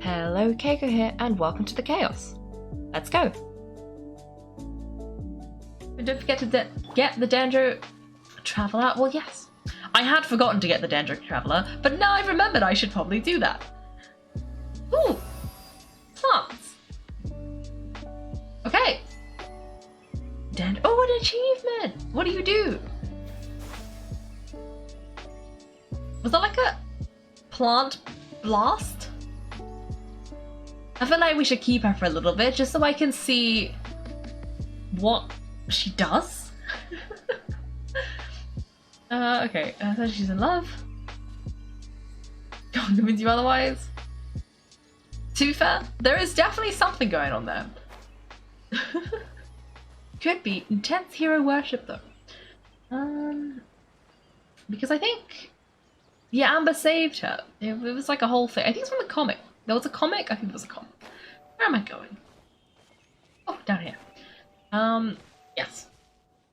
Hello, Kaiko here, and welcome to the chaos. Let's go. And don't forget to get the Dendro Traveler. Well, yes. I had forgotten to get the Dendro Traveler, but now I've remembered I should probably do that. Ooh! Plants. Okay. Oh, an achievement! What do you do? Was that like a plant blast? I feel like we should keep her for a little bit just so I can see what she does. Okay, so she's in love. Can't convince you otherwise. To be fair, there is definitely something going on there. Could be intense hero worship though. Because I think the Amber saved her. It was like a whole thing. I think it's from the comic. There was a comic? I think there was a comic. Where am I going? Oh, down here. Yes.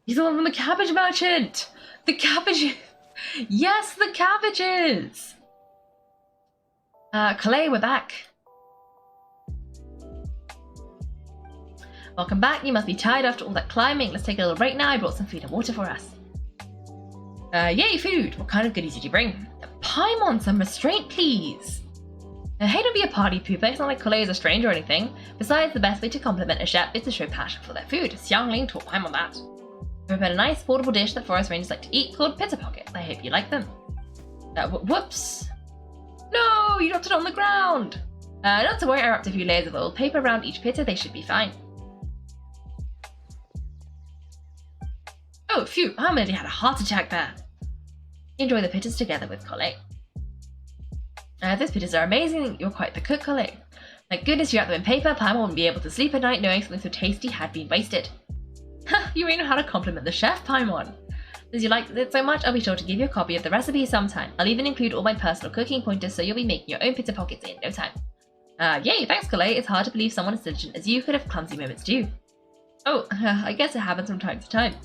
He's the one from the cabbage merchant! The cabbages! Yes, the cabbages! Calais, we're back. Welcome back. You must be tired after all that climbing. Let's take a little break now. I brought some food and water for us. Yay, food! What kind of goodies did you bring? Paimon, some restraint, please! Hey, don't be a party pooper. It's not like Calais is a stranger or anything. Besides, the best way to compliment a chef is to show passion for their food. Xiangling taught Paimon that. We prepared a nice portable dish that forest rangers like to eat called pizza pockets. I hope you like them. Whoops! No, you dropped it on the ground! Not to worry, I wrapped a few layers of old paper around each pizza. They should be fine. Oh, phew, I nearly had a heart attack there. Enjoy the pizzas together with Calais. Those pizzas are amazing. You're quite the cook, Calais. Thank goodness you wrapped them in paper. Paimon wouldn't be able to sleep at night knowing something so tasty had been wasted. You really know how to compliment the chef, Paimon. As you like it so much, I'll be sure to give you a copy of the recipe sometime. I'll even include all my personal cooking pointers so you'll be making your own pizza pockets in no time. Yay, thanks, Calais. It's hard to believe someone as diligent as you could have clumsy moments too. Oh, I guess it happens from time to time.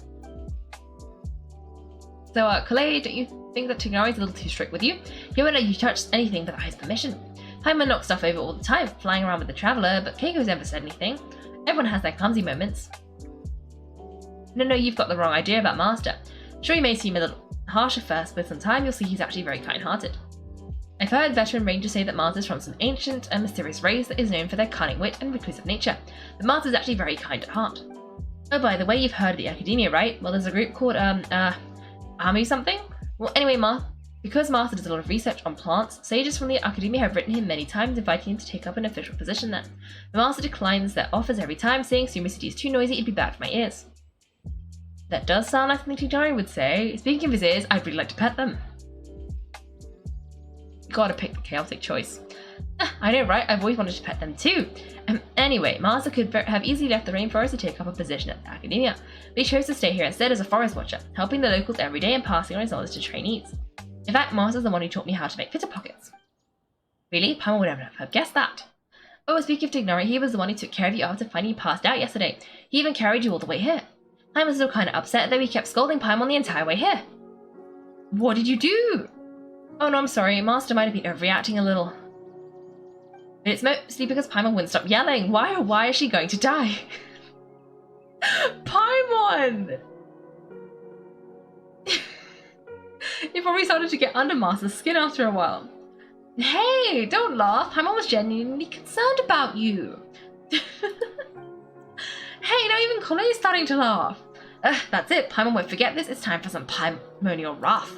So, Calais, don't you think that Tignari is a little too strict with you? He won't let you touch anything without his permission. Paimon knocks stuff over all the time, flying around with the Traveler, but Kaiko's never said anything. Everyone has their clumsy moments. No, you've got the wrong idea about Master. Sure, he may seem a little harsh at first, but with some time you'll see he's actually very kind-hearted. I've heard veteran rangers say that Master's from some ancient and mysterious race that is known for their cunning wit and reclusive nature. But Master's actually very kind at heart. Oh, by the way, you've heard of the Academia, right? Well, there's a group called, Army something? Well, anyway, because Master does a lot of research on plants, sages from the Academia have written him many times inviting him to take up an official position there. The Master declines their offers every time, saying Sumi City is too noisy, it'd be bad for my ears. That does sound like something Tignari would say. Speaking of his ears, I'd really like to pet them. Gotta pick the chaotic choice. I know, right? I've always wanted to pet them too. Anyway, Master could have easily left the rainforest to take up a position at the Academia, but he chose to stay here instead as a forest watcher, helping the locals every day and passing on his knowledge to trainees. In fact, Master's the one who taught me how to make pizza pockets. Really? Paimon would never have guessed that. Oh, speaking of Tignari, he was the one who took care of you after finding you passed out yesterday. He even carried you all the way here. Paimon's still kind of upset though he kept scolding Paimon the entire way here. What did you do? Oh no, I'm sorry. Master might have been overreacting a little. But it's mostly because Paimon wouldn't stop yelling. Why is she going to die? Paimon! He probably started to get under Master's skin after a while. Hey, don't laugh. Paimon was genuinely concerned about you. Hey, now even Calais is starting to laugh. That's it. Paimon won't forget this. It's time for some Paimonial wrath.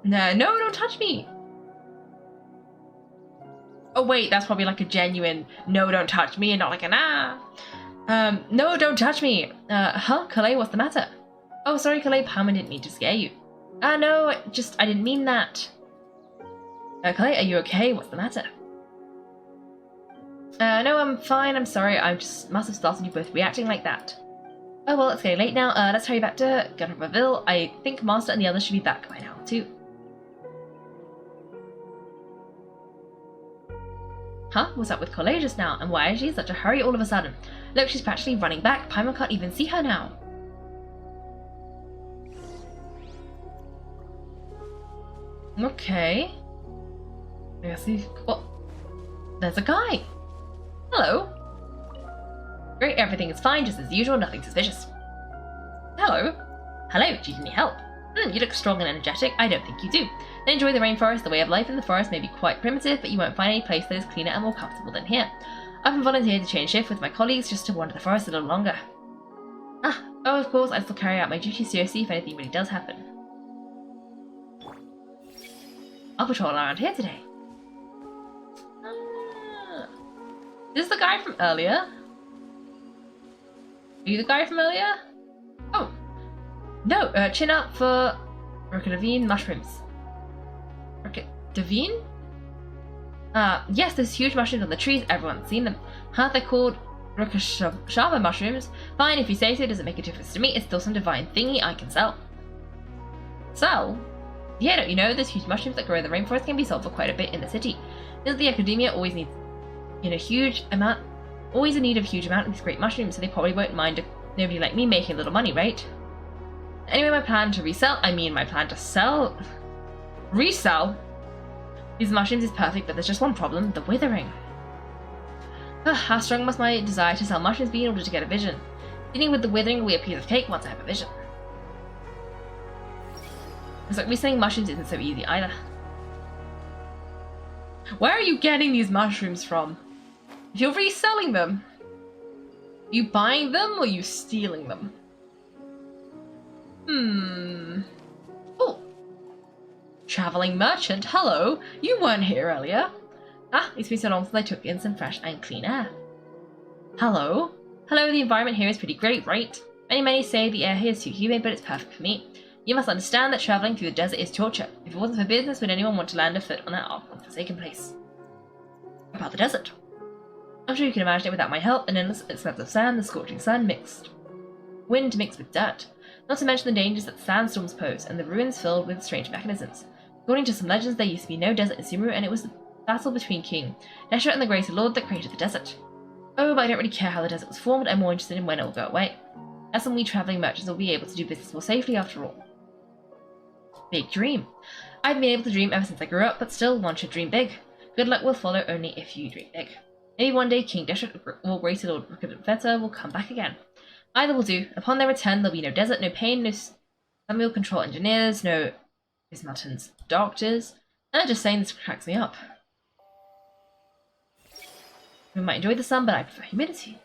No, don't touch me. Oh wait, that's probably like a genuine no, don't touch me, and not like an no, don't touch me. Calais, what's the matter? Oh, sorry, Calais, Paimon didn't mean to scare you. No, I didn't mean that. Calais, are you okay? What's the matter? No, I'm fine, I'm sorry, I just must have started you both reacting like that. Oh well, it's getting late now, let's hurry back to Gunnerville. I think Master and the others should be back by now, too. Huh? What's up with Calais just now? And why is she in such a hurry all of a sudden? Look, she's practically running back. Paimon can't even see her now. Okay. I guess well, there's a guy. Hello. Great, everything is fine, just as usual, nothing suspicious. Hello. Hello, do you need any help? You look strong and energetic. I don't think you do. Then enjoy the rainforest. The way of life in the forest may be quite primitive, but you won't find any place that is cleaner and more comfortable than here. I've been volunteered to change shift with my colleagues just to wander the forest a little longer. Oh, of course, I still carry out my duties seriously if anything really does happen. I'll patrol around here today. This is the guy from earlier? Are you the guy from earlier? Oh. No, chin up for Ricadavine mushrooms. Ricadavine? Yes, those huge mushrooms on the trees, everyone's seen them. Huh, they're called Ricashava mushrooms. Fine, if you say so, it doesn't make a difference to me. It's still some divine thingy I can sell. Sell? Yeah, don't you know, those huge mushrooms that grow in the rainforest can be sold for quite a bit in the city. The academia always needs always in need of a huge amount of these great mushrooms, so they probably won't mind nobody like me making a little money, right? Anyway, my plan to resell these mushrooms is perfect, but there's just one problem, the withering. How strong must my desire to sell mushrooms be in order to get a vision? Dealing with the withering will be a piece of cake once I have a vision. It's like reselling mushrooms isn't so easy either. Where are you getting these mushrooms from? If you're reselling them, are you buying them or are you stealing them? Oh. Traveling merchant, hello. You weren't here earlier. It's been so long since I took in some fresh and clean air. Hello. Hello, the environment here is pretty great, right? Many say the air here is too humid, but it's perfect for me. You must understand that traveling through the desert is torture. If it wasn't for business, would anyone want to land a foot on that forsaken place? About the desert. I'm sure you can imagine it without my help, an endless expanse of sand, the scorching wind mixed with dirt. Not to mention the dangers that sandstorms pose, and the ruins filled with strange mechanisms. According to some legends, there used to be no desert in Sumeru, and it was the battle between King Deshret and the Greater Lord that created the desert. Oh, but I don't really care how the desert was formed, I'm more interested in when it will go away. As some we travelling merchants will be able to do business more safely after all. Big dream. I've been able to dream ever since I grew up, but still, one should dream big. Good luck will follow only if you dream big. Maybe one day King Deshret or Greater Lord Ricadaveta will come back again. Either will do. Upon their return, there'll be no desert, no pain, no Samuel control engineers, no Ismartins doctors. And just saying this cracks me up. We might enjoy the sun, but I prefer humidity.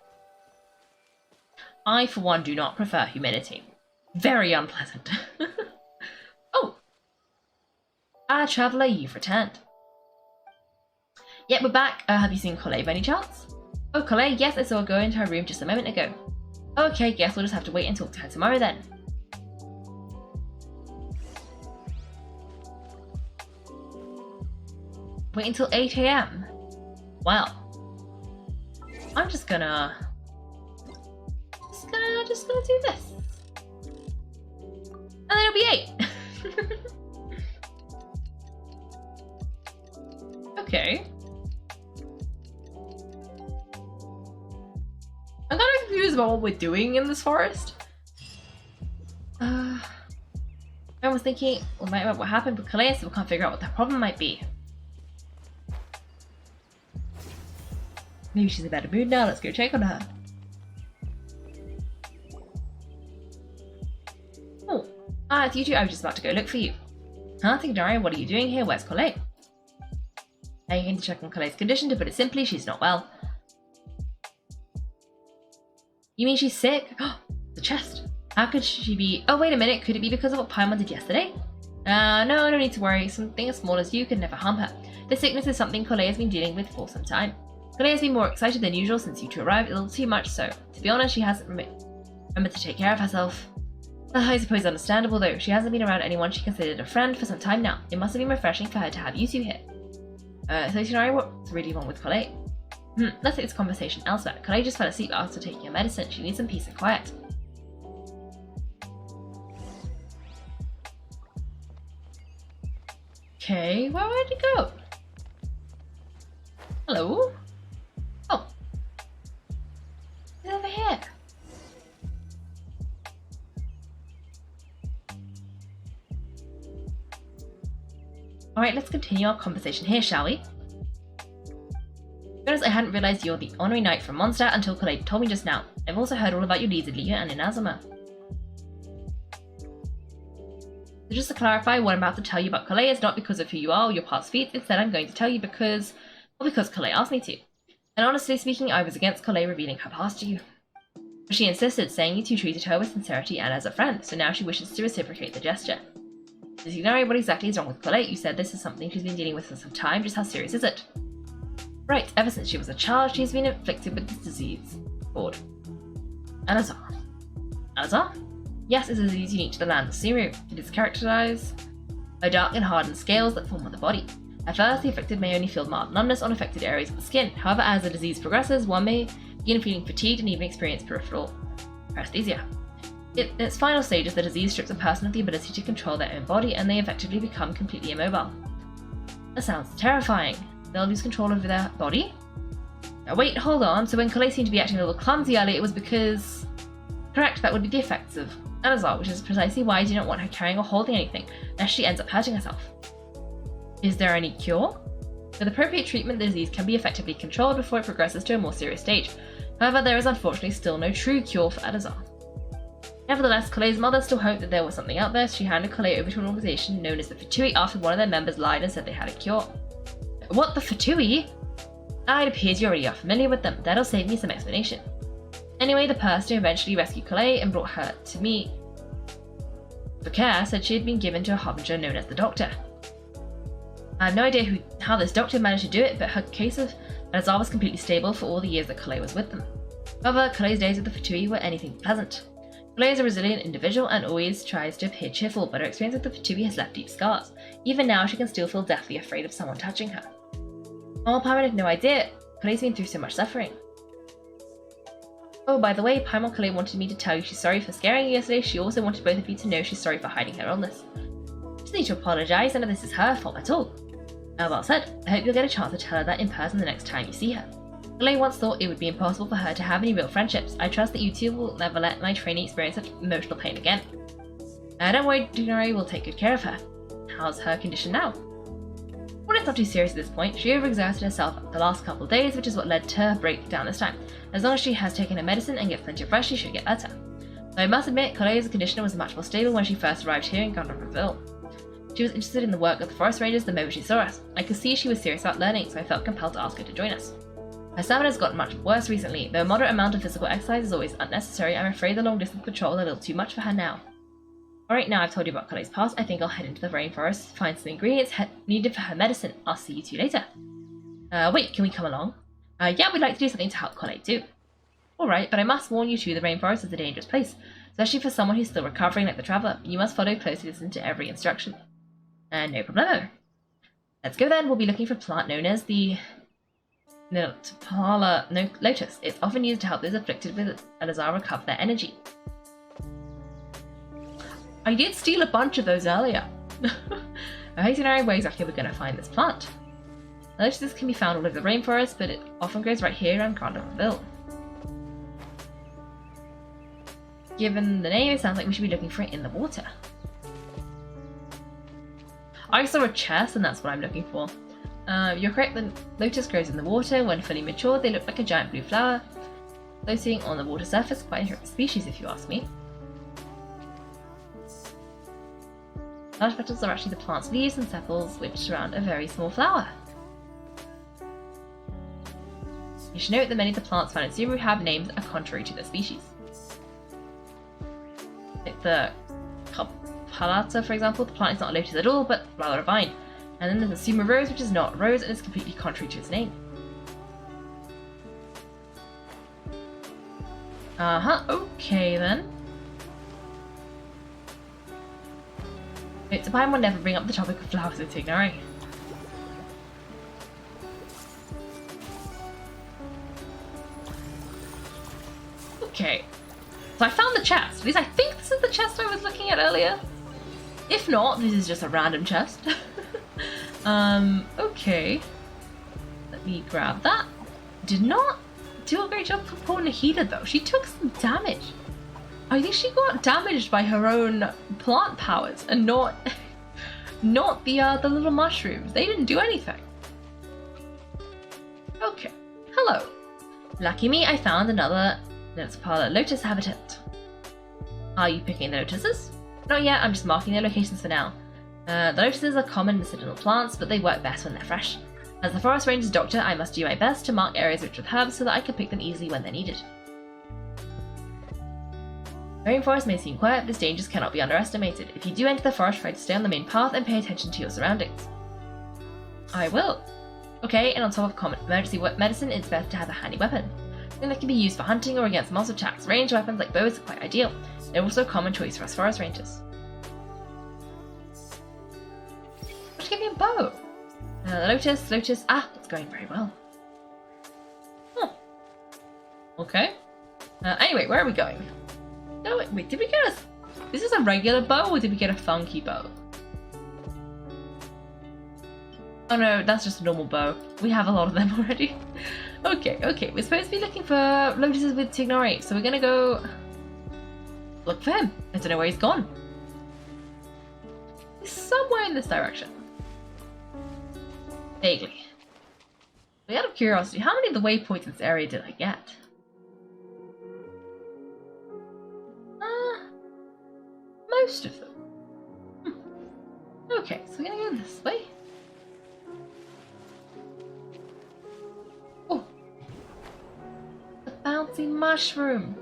I, for one, do not prefer humidity. Very unpleasant. Oh! Traveller, you've returned. Yep, we're back. Have you seen Colette by any chance? Oh, Colette, yes, I saw her go into her room just a moment ago. Okay, guess we'll just have to wait and talk to her tomorrow then. Wait until 8 AM? Well, I'm just gonna do this. And then it'll be 8. Okay. I'm kind of confused about what we're doing in this forest. I was thinking about what happened with Calais, so we can't figure out what the problem might be. Maybe she's in a better mood now, let's go check on her. Oh, it's you two, I was just about to go look for you. Huh, Daria, what are you doing here? Where's Colette? I came to check on Colette's condition. To put it simply, she's not well. You mean she's sick? Oh, the chest. How could she be? Oh, wait a minute. Could it be because of what Paimon did yesterday? No, no need to worry. Something as small as you could never harm her. This sickness is something Colette has been dealing with for some time. Colette has been more excited than usual since you two arrived, a little too much so. To be honest, she hasn't remembered to take care of herself. I suppose understandable though. She hasn't been around anyone she considered a friend for some time now. It must have been refreshing for her to have you two here. So Shinari, what's really wrong with Colette? Let's take this conversation elsewhere. Colette just fell asleep after taking her medicine. She needs some peace and quiet. Okay, where did it go? Hello? Oh. It's over here. Alright, let's continue our conversation here, shall we? To be honest, I hadn't realised you're the honorary knight from Mondstadt until Kalei told me just now. I've also heard all about your deeds in Liga and in Azuma. So just to clarify, what I'm about to tell you about Kalei is not because of who you are or your past feats. Instead, I'm going to tell you because Kalei asked me to. And honestly speaking, I was against Kalei revealing her past to you. But she insisted, saying you two treated her with sincerity and as a friend, so now she wishes to reciprocate the gesture. Does you know what exactly is wrong with Kalei? You said this is something she's been dealing with for some time. Just how serious is it? Right, ever since she was a child, she's been afflicted with this disease called Alazar. Alazar? Yes, it's a disease unique to the land of Siru. It is characterized by dark and hardened scales that form on the body. At first, the afflicted may only feel mild numbness on affected areas of the skin. However, as the disease progresses, one may begin feeling fatigued and even experience peripheral paresthesia. In its final stages, the disease strips a person of the ability to control their own body, and they effectively become completely immobile. That sounds terrifying. They'll lose control over their body? Now wait, hold on. So when Kalei seemed to be acting a little clumsy earlier, it was because... Correct, that would be the effects of Alazar, which is precisely why I do not want her carrying or holding anything, lest she ends up hurting herself. Is there any cure? With appropriate treatment, the disease can be effectively controlled before it progresses to a more serious stage. However, there is unfortunately still no true cure for Alazar. Nevertheless, Kalei's mother still hoped that there was something out there, so she handed Kalei over to an organisation known as the Fatui after one of their members lied and said they had a cure. What, the Fatui? It appears you already are familiar with them. That'll save me some explanation. Anyway, the person who eventually rescued Kalei and brought her to me for care said she had been given to a harbinger known as the Doctor. I have no idea how this doctor managed to do it, but her case of Alazar was completely stable for all the years that Kalei was with them. However, Kalei's days with the Fatui were anything but pleasant. Kalei is a resilient individual and always tries to appear cheerful, but her experience with the Fatui has left deep scars. Even now, she can still feel deathly afraid of someone touching her. Oh, Paimon had no idea. Kalei's been through so much suffering. Oh, by the way, Paimon Kalei wanted me to tell you she's sorry for scaring you yesterday. She also wanted both of you to know she's sorry for hiding her illness. Just need to apologise, none of this is her fault at all. Well said. I hope you'll get a chance to tell her that in person the next time you see her. Kalei once thought it would be impossible for her to have any real friendships. I trust that you two will never let my trainee experience such emotional pain again. Don't worry, Dunari will take good care of her. How's her condition now? Well, it's not too serious at this point. She overexerted herself the last couple of days, which is what led to her breakdown this time. As long as she has taken her medicine and gets plenty of rest, she should get better. Though I must admit, Kalei's condition was much more stable when she first arrived here in Gondorville. She was interested in the work of the forest rangers the moment she saw us. I could see she was serious about learning, so I felt compelled to ask her to join us. Her stamina has gotten much worse recently. Though a moderate amount of physical exercise is always unnecessary, I'm afraid the long-distance patrol is a little too much for her now. Alright, now I've told you about Kalei's past, I think I'll head into the rainforest, find some ingredients needed for her medicine. I'll see you two later. Wait, can we come along? Yeah, we'd like to do something to help Kalei too. Alright, but I must warn you too, the rainforest is a dangerous place, especially for someone who's still recovering like the Traveller. You must follow closely, listen to every instruction. No problemo. Let's go then. We'll be looking for a plant known as the Tapala lotus. It's often used to help those afflicted with Alazar recover their energy. I did steal a bunch of those earlier. I hate to know where exactly we're going to find this plant. Lotuses can be found all over the rainforest, but it often grows right here around Gondorville. Given the name, it sounds like we should be looking for it in the water. I saw a chest, and that's what I'm looking for. You're correct, the lotus grows in the water. When fully matured, they look like a giant blue flower, floating on the water surface. Quite a rare species, if you ask me. Large petals are actually the plant's leaves and sepals, which surround a very small flower. You should note that many of the plants found in Subaru have names that are contrary to their species. Like the Palata, for example, the plant is not a lotus at all, but rather a vine. And then there's the Suma rose, which is not a rose and is completely contrary to its name. Okay then. Wait, so Paimon will never bring up the topic of flowers with Tignari. Okay. So I found the chest. At least I think this is the chest I was looking at earlier. If not, this is just a random chest. Okay. Let me grab that. Did not do a great job for poor Nahida though. She took some damage. I think she got damaged by her own plant powers and not Not the little mushrooms. They didn't do anything. Okay. Hello. Lucky me, I found another Parlor Lotus habitat. Are you picking the lotuses? Not yet, I'm just marking their locations for now. The lotuses are common medicinal plants, but they work best when they're fresh. As the Forest Ranger's doctor, I must do my best to mark areas rich with herbs so that I can pick them easily when they're needed. The rainforest may seem quiet, but its dangers cannot be underestimated. If you do enter the forest, try to stay on the main path and pay attention to your surroundings. I will. Okay, and on top of common emergency medicine, it's better to have a handy weapon. Something that can be used for hunting or against monster attacks. Ranged weapons like bows are quite ideal. They're also a common choice for us forest rangers. Just give me a bow. Lotus. Ah, it's going very well. Huh. Okay. Anyway, where are we going? No, wait, did we get a... This is a regular bow or did we get a funky bow? Oh no, that's just a normal bow. We have a lot of them already. Okay. We're supposed to be looking for lotuses with Tignori, so we're gonna go look for him. I don't know where he's gone. He's somewhere in this direction. Vaguely. But out of curiosity, how many of the waypoints in this area did I get? Most of them. Okay, so we're gonna go this way. Oh! The bouncy mushroom!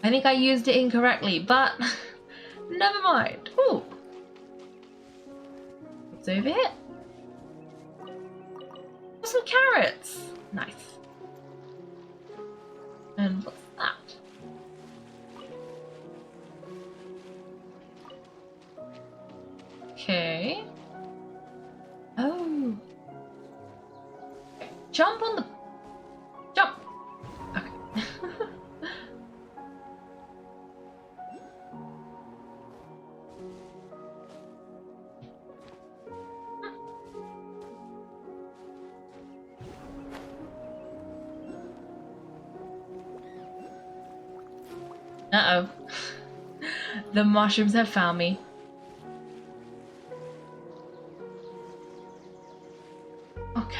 I think I used it incorrectly, but never mind. Ooh! What's over here? Oh, some carrots! Nice. And what's that? Okay. Oh. Okay. Jump on the... Jump! Okay. Uh-oh. The mushrooms have found me. Okay.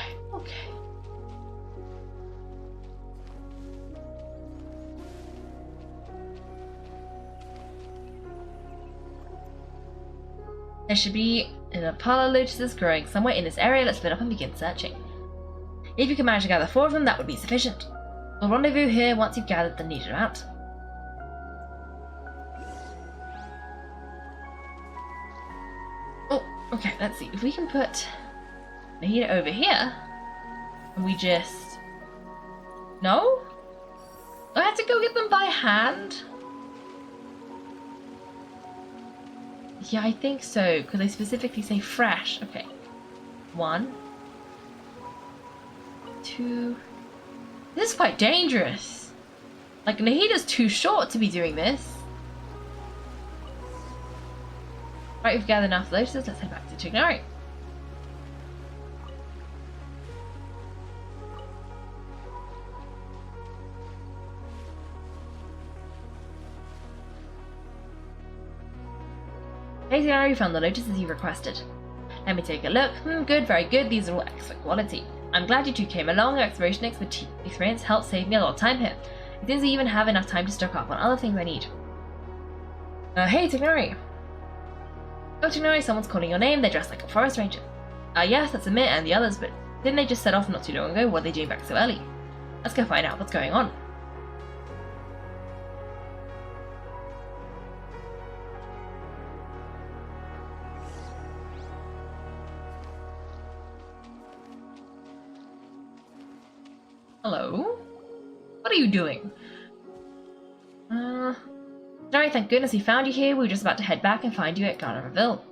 There should be a pile of lotuses growing somewhere in this area. Let's split up and begin searching. If you can manage to gather 4 of them, that would be sufficient. We'll rendezvous here once you've gathered the needed amount. Oh, okay, let's see. If we can put the heater over here, and we just... No? I have to go get them by hand? Yeah, I think so, because they specifically say fresh. Okay. 1, 2... This is quite dangerous. Like, Nahida's too short to be doing this. Right, we've gathered enough lotuses. Let's head back to Tignari. Hey Tignari, found the lotuses you requested. Let me take a look. Good, very good. These are all excellent quality. I'm glad you two came along. Your exploration experience helped save me a lot of time here. It seems we even have enough time to stock up on other things I need. Hey Tignari. Oh Tignari, someone's calling your name. They're dressed like a forest ranger. Yes, that's Amit and the others, but didn't they just set off not too long ago? What are they doing back so early? Let's go find out what's going on. Hello? What are you doing? Sorry, thank goodness we found you here. We were just about to head back and find you at Garnerville.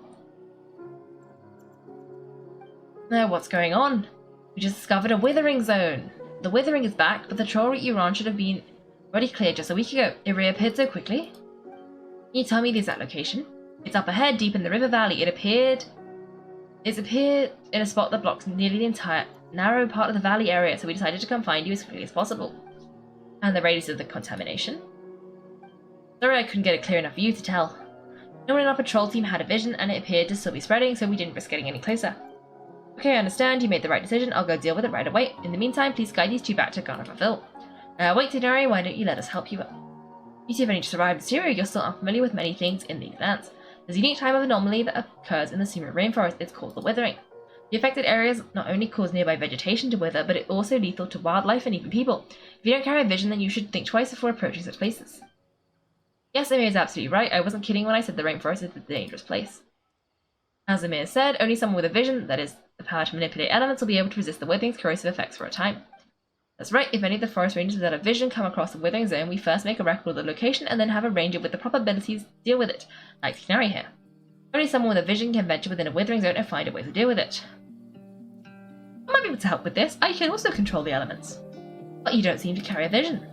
What's going on? We just discovered a Withering Zone. The Withering is back, but the trail route you're on should have been already cleared just a week ago. It reappeared so quickly. Can you tell me the exact location? It's up ahead, deep in the river valley. It's appeared in a spot that blocks nearly the entire narrow part of the valley area, so we decided to come find you as quickly as possible. And the radius of the contamination? Sorry I couldn't get a clear enough view to tell. No one in our patrol team had a vision, and it appeared to still be spreading, so we didn't risk getting any closer. Okay, I understand. You made the right decision. I'll go deal with it right away. In the meantime, please guide these two back to Garnerville. Wait, Tenari, why don't you let us help you? You two have only survived Syria, you're still unfamiliar with many things in these lands. There's a unique type of anomaly that occurs in the Sumer rainforest. It's called the Withering. The affected areas not only cause nearby vegetation to wither, but it's also lethal to wildlife and even people. If you don't carry a vision, then you should think twice before approaching such places. Yes, Amir is absolutely right. I wasn't kidding when I said the rainforest is a dangerous place. As Amir said, only someone with a vision, that is, the power to manipulate elements, will be able to resist the Withering's corrosive effects for a time. That's right, if any of the forest rangers without a vision come across the Withering Zone, we first make a record of the location and then have a ranger with the proper abilities to deal with it, like Tinari here. Only someone with a vision can venture within a Withering Zone and find a way to deal with it. I might be able to help with this. I can also control the elements. But you don't seem to carry a vision.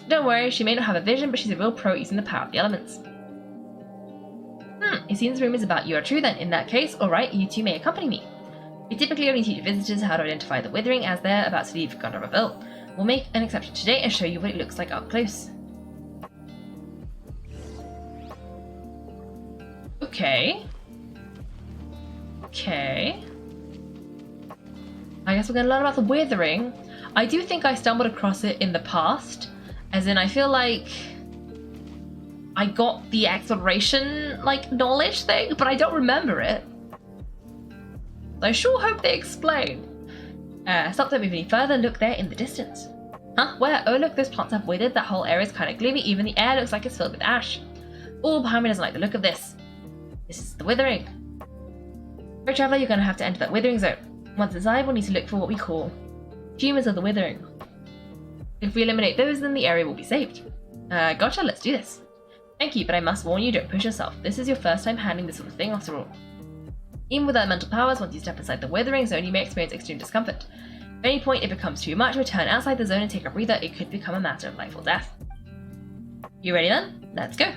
Don't worry, she may not have a vision, but she's a real pro at using the power of the elements. It seems rumors about you are true then. In that case, alright, you two may accompany me. We typically only teach visitors how to identify the Withering as they're about to leave Garnerville. We'll make an exception today and show you what it looks like up close. Okay. Okay. I guess we're going to learn about the Withering. I do think I stumbled across it in the past. As in, I feel like I got the exploration, knowledge thing, but I don't remember it. I sure hope they explain. Stop, don't move any further. Look there in the distance. Huh? Where? Oh, look, those plants have withered. That whole area is kind of gloomy. Even the air looks like it's filled with ash. Oh, behind me doesn't like the look of this. This is the Withering. For a traveler, you're going to have to enter that Withering Zone. Once inside, we'll need to look for what we call tumors of the Withering. If we eliminate those, then the area will be saved. Gotcha, let's do this. Thank you, but I must warn you, don't push yourself. This is your first time handling this sort of thing, after all. Even with elemental powers, once you step inside the Withering Zone, you may experience extreme discomfort. At any point, if it becomes too much, return outside the zone and take a breather. It could become a matter of life or death. You ready then? Let's go.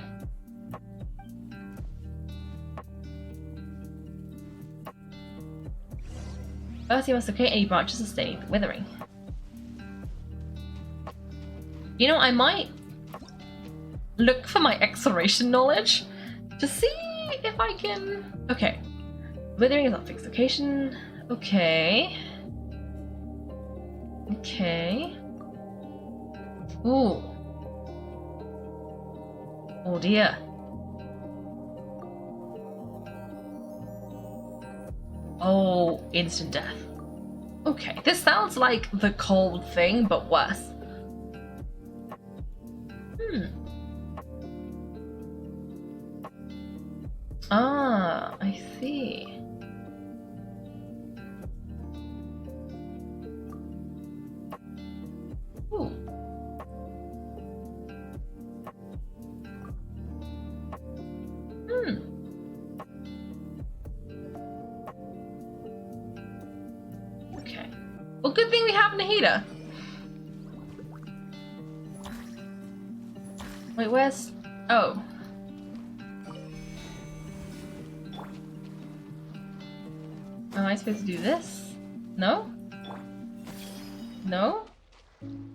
First, you must locate any branches sustaining the Withering. You know, I might look for my exploration knowledge to see if I can... Okay. Withering is on fixed location. Okay. Okay. Ooh. Oh dear. Oh, instant death. Okay, this sounds like the cold thing, but worse. Ah, I see. Ooh. Okay. Well, good thing we have Nahida. Wait, where's... Oh. Am I supposed to do this? No? No?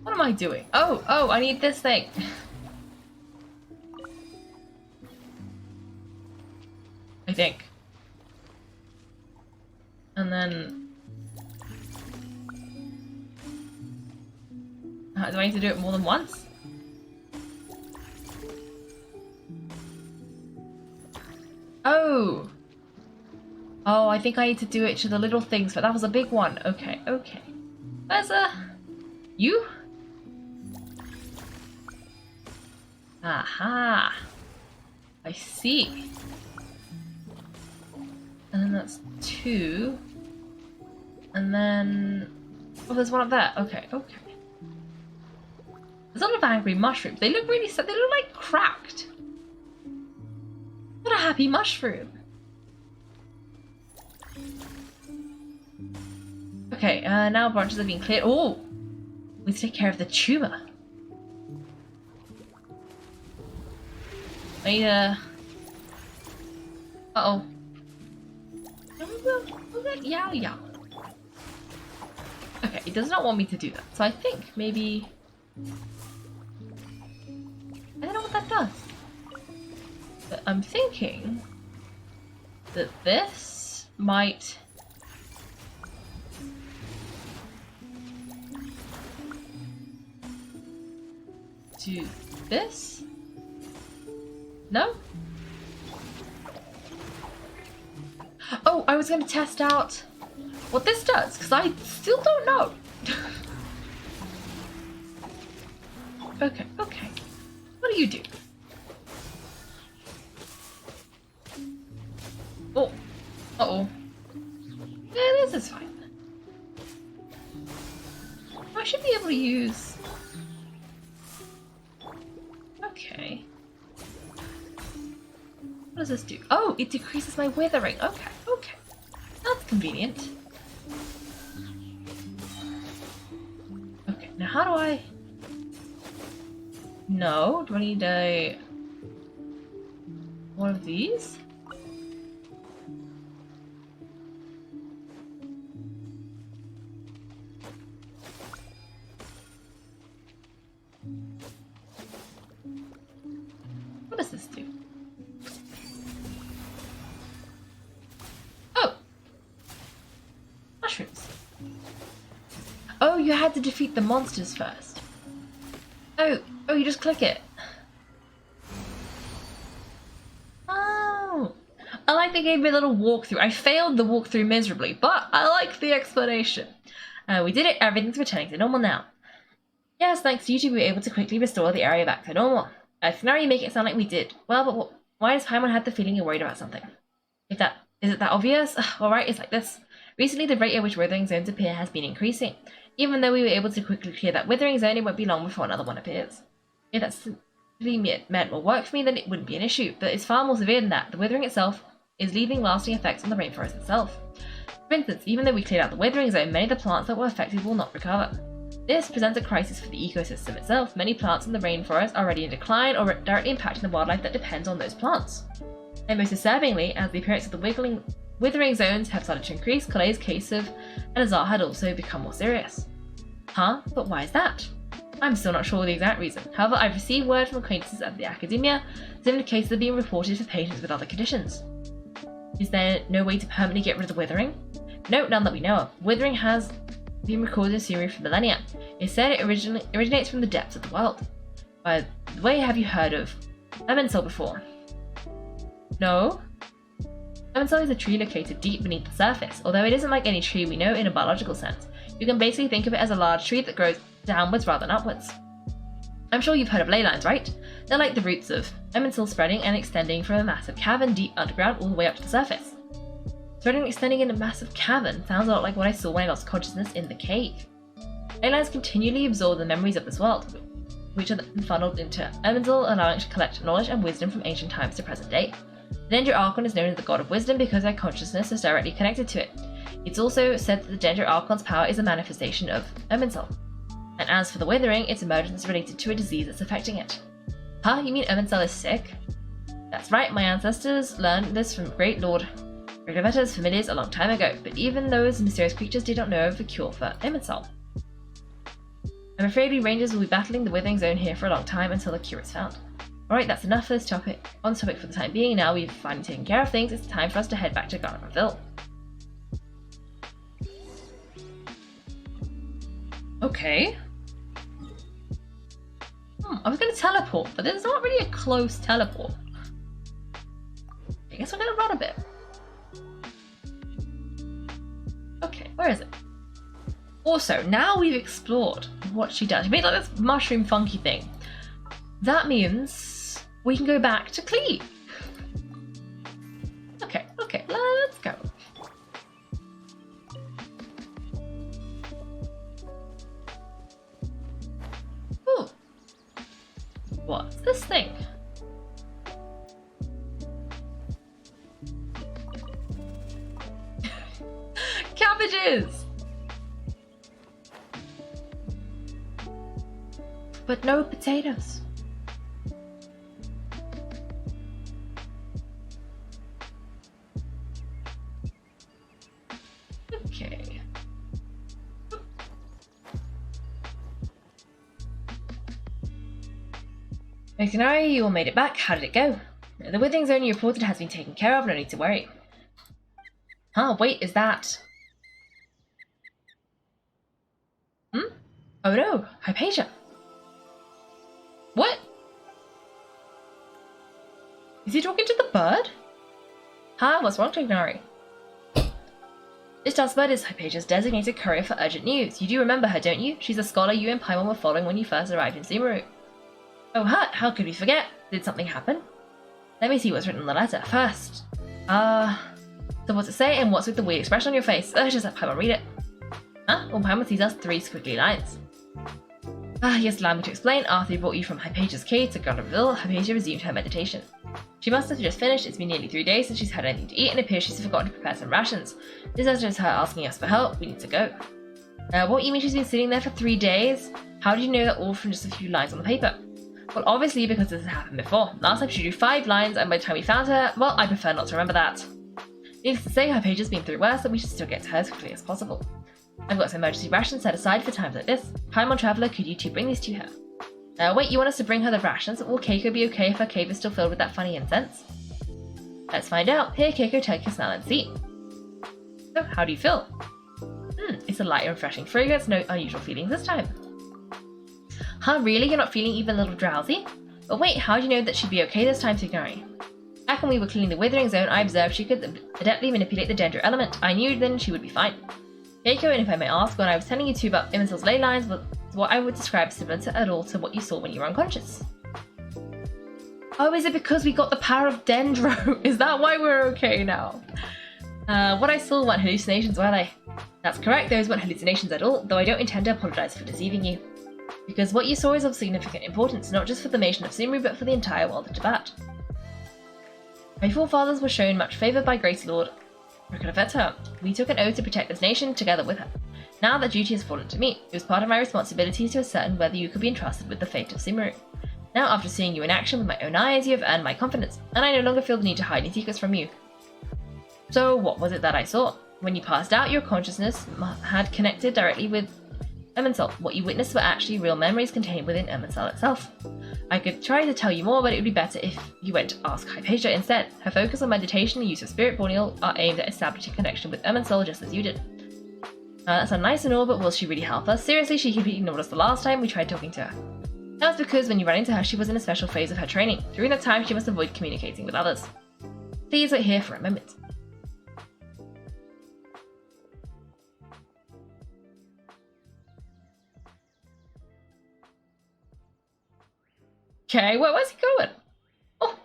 What am I doing? Oh, I need this thing. I think. And then... do I need to do it more than once? Oh! Oh, I think I need to do it to the little things, but that was a big one. Okay, okay. Where's you? Aha! I see. And then that's 2. And then... Oh, there's one up there. Okay, okay. There's a lot of angry mushrooms. They look really sad. They look like cracked. Not a happy mushroom. Okay, now branches are being cleared. Oh! We need to take care of the tumor. I need a... Uh-oh. Yeah. Okay, it does not want me to do that. So I think maybe... I don't know what that does. But I'm thinking... that this might... do this? No? Oh, I was going to test out what this does, because I still don't know. Okay. What do you do? Oh. Uh-oh. Yeah, this is fine. I should be able to use... Okay. What does this do? Oh, it decreases my withering. Okay. That's convenient. Okay, now how do I... No, do I need a... one of these? What does this do? Oh! Mushrooms. Oh, you had to defeat the monsters first. Oh, you just click it. Oh! I like they gave me a little walkthrough. I failed the walkthrough miserably, but I like the explanation. We did it, everything's returning to normal now. Yes, thanks to you two, we were able to quickly restore the area back to normal. So now you make it sound like we did. Well, but why does Paimon have the feeling you're worried about something? Is it that obvious? Alright, it's like this. Recently, the rate at which Withering Zones appear has been increasing. Even though we were able to quickly clear that Withering Zone, it won't be long before another one appears. If that simply meant more work for me, then it wouldn't be an issue. But it's far more severe than that. The Withering itself is leaving lasting effects on the rainforest itself. For instance, even though we cleared out the Withering Zone, many of the plants that were affected will not recover. This presents a crisis for the ecosystem itself. Many plants in the rainforest are already in decline or directly impacting the wildlife that depends on those plants. And most disturbingly, as the appearance of the Withering Zones have started to increase, Kalei's case of an azar had also become more serious. Huh? But why is that? I'm still not sure the exact reason. However, I've received word from acquaintances at the academia that similar cases are being reported for patients with other conditions. Is there no way to permanently get rid of the withering? No, none that we know of. Withering has been recorded in Syria for millennia. It's said it originates from the depths of the world. By the way, have you heard of Emensal before? No? Emensal is a tree located deep beneath the surface. Although it isn't like any tree we know in a biological sense, you can basically think of it as a large tree that grows downwards rather than upwards. I'm sure you've heard of ley lines, right? They're like the roots of Emensal, spreading and extending from a massive cavern deep underground all the way up to the surface. Spreading and extending in a massive cavern sounds a lot like what I saw when I lost consciousness in the cave. Ley lines continually absorb the memories of this world, which are then funneled into Emensal, allowing it to collect knowledge and wisdom from ancient times to present day. The Dendro Archon is known as the god of wisdom because their consciousness is directly connected to it. It's also said that the Dendro Archon's power is a manifestation of Emensal. And as for the withering, its emergence is related to a disease that's affecting it. Huh? You mean Emensal is sick? That's right, my ancestors learned this from Great Lord Riglevetta's familiars a long time ago, but even those mysterious creatures did not know of a cure for Emensal. I'm afraid we rangers will be battling the Withering Zone here for a long time until a cure is found. Alright, that's enough for this topic. On this topic for the time being. Now we've finally taken care of things, it's time for us to head back to Garnerville. Okay. I was going to teleport, but there's not really a close teleport. I guess I'm going to run a bit. Okay, where is it? Also, now we've explored what she does. She made like this mushroom funky thing. That means we can go back to Clee. Okay, let's go. Ooh. What's this thing? Cabbages! But no potatoes. Okay. Mexinari, you all made it back. How did it go? The Withering Zone you reported has been taken care of, no need to worry. Huh, wait, is that... Oh no, Hypatia. What? Is he talking to the bird? Huh, what's wrong, Tignari? This Dustbird is Hypatia's designated courier for urgent news. You do remember her, don't you? She's a scholar you and Paimon were following when you first arrived in Sumeru. Oh, Hut, how could we forget? Did something happen? Let me see what's written in the letter first. So what's it say and what's with the weird expression on your face? Just let Paimon read it. Huh? Well, Paimon sees us 3 squiggly lines. Yes, allow me to explain. After we brought you from Hypatia's cave to Gondorville, Hypatia resumed her meditation. She must have just finished. It's been nearly 3 days since she's had anything to eat, and it appears she's forgotten to prepare some rations. This is just her asking us for help. We need to go. What, you mean she's been sitting there for 3 days? How did you know that all from just a few lines on the paper? Well, obviously because this has happened before. Last time she drew 5 lines, and by the time we found her, well, I prefer not to remember that. Needless to say, Hypatia's been through worse, and we should still get to her as quickly as possible. I've got some emergency rations set aside for times like this. Paimon Traveler, could you two bring these to her? Wait, you want us to bring her the rations? Will Kaiko be okay if her cave is still filled with that funny incense? Let's find out. Here, Kaiko, take a smell and see. So, how do you feel? It's a light and refreshing fragrance, no unusual feelings this time. Huh, really? You're not feeling even a little drowsy? But wait, how do you know that she'd be okay this time, Tignari? Back when we were cleaning the Withering Zone, I observed she could adeptly manipulate the Dendro element. I knew then she would be fine. Kaiko, and if I may ask, when I was telling you two about Immortal's ley lines, was what I would describe similar at all to what you saw when you were unconscious. Oh, is it because we got the power of Dendro? Is that why we're okay now? What I saw weren't hallucinations, were they? That's correct, those weren't hallucinations at all, though I don't intend to apologise for deceiving you. Because what you saw is of significant importance, not just for the nation of Sumeru, but for the entire world of Tibet. My forefathers were shown much favour by Grace Lord Rukkhadevata. We took an oath to protect this nation together with her. Now that duty has fallen to me, it was part of my responsibility to ascertain whether you could be entrusted with the fate of Sumeru. Now, after seeing you in action with my own eyes, you have earned my confidence, and I no longer feel the need to hide any secrets from you. So, what was it that I saw? When you passed out, your consciousness had connected directly with Irminsul. What you witnessed were actually real memories contained within Irminsul itself. I could try to tell you more, but it would be better if you went to ask Hypatia instead. Her focus on meditation and use of spirit borneal are aimed at establishing connection with Irminsul just as you did. That sounds nice and all, but will she really help us? Seriously, she completely ignored us the last time we tried talking to her. That was because when you ran into her, she was in a special phase of her training. During that time, she must avoid communicating with others. Please wait here for a moment. Okay, where's he going? Oh,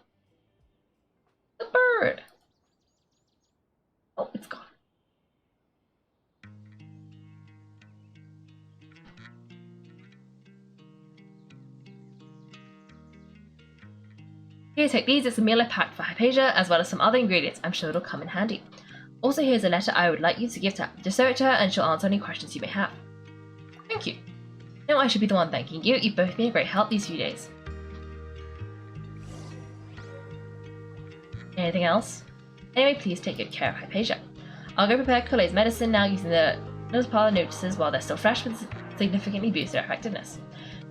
the bird. Oh, it's gone. Here, take these. It's a meal I packed for Hypatia, as well as some other ingredients. I'm sure it'll come in handy. Also, here's a letter I would like you to give to her. Just show it to her, and she'll answer any questions you may have. Thank you. No, I should be the one thanking you. You've both been a great help these few days. Anything else? Anyway, please take good care of Hypatia. I'll go prepare Colet's medicine now using the nose parlor notices while they're still fresh with significantly boost their effectiveness.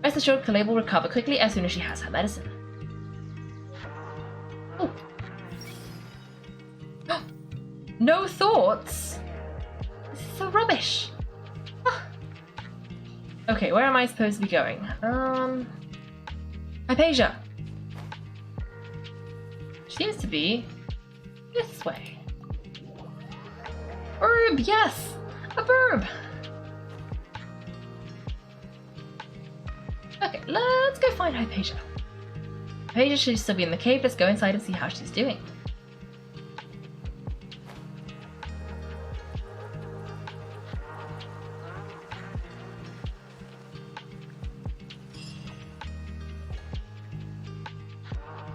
Rest assured, Colet will recover quickly as soon as she has her medicine. Oh. No thoughts? This is so rubbish. Okay, where am I supposed to be going? Hypatia. Seems to be this way. Herb, yes! A verb! Okay, let's go find Hypatia. Hypatia should still be in the cave. Let's go inside and see how she's doing.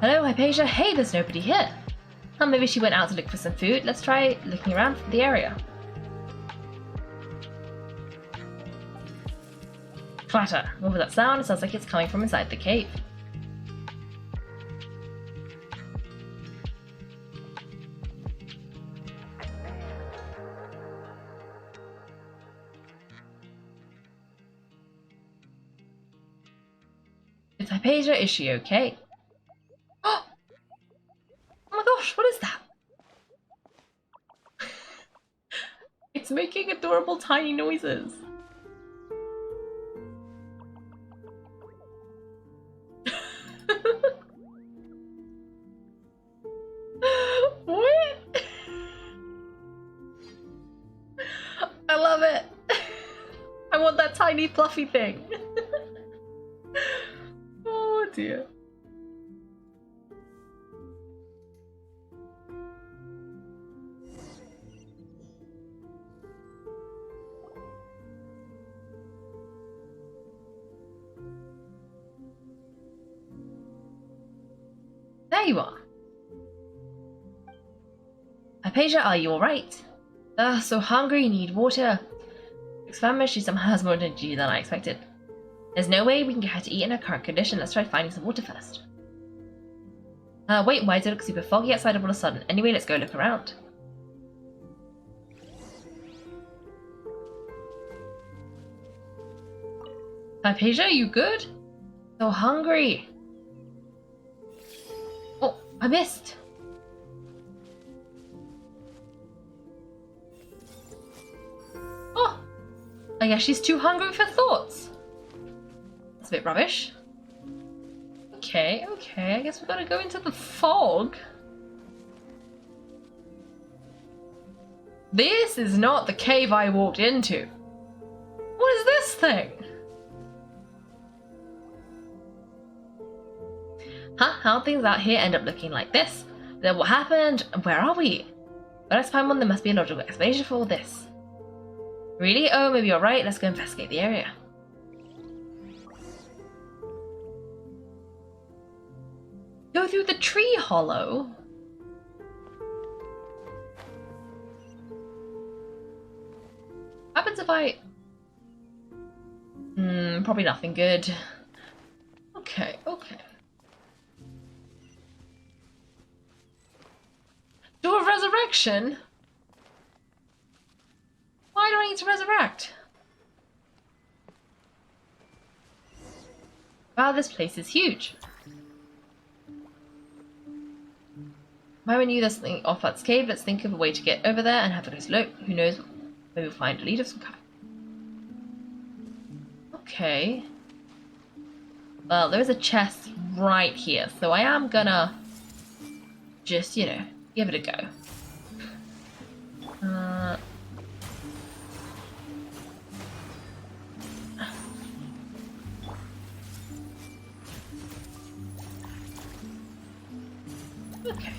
Hello, Hypatia. Hey, there's nobody here. Oh, maybe she went out to look for some food. Let's try looking around the area. Clatter. What was that sound? It sounds like it's coming from inside the cave. It's Hypatia. Is she okay? Oh my gosh, what is that? adorable tiny noises. What? I love it. I want that tiny fluffy thing. Oh dear. There you are. Hypatia, are you alright? Ugh, so hungry, need water. Expand she somehow has more energy than I expected. There's no way we can get her to eat in her current condition. Let's try finding some water first. Wait, why does it look super foggy outside all of a sudden? Anyway, let's go look around. Hypatia, are you good? So hungry. Oh, I missed. Oh, I guess she's too hungry for thoughts. That's a bit rubbish. Okay, I guess we've got to go into the fog. This is not the cave I walked into. What is this thing? Huh? How things out here end up looking like this? Then what happened? Where are we? But let's find one. There must be a logical explanation for all this. Really? Oh, maybe you're right. Let's go investigate the area. Go through the tree hollow? What happens if I... probably nothing good. Okay. Door of resurrection? Why do I need to resurrect? Wow, this place is huge. Why we knew there's something off that cave, let's think of a way to get over there and have a close look. Who knows, maybe we'll find a lead of some kind. Okay. Well, there is a chest right here, so I am gonna just, you know, give it a go. Okay.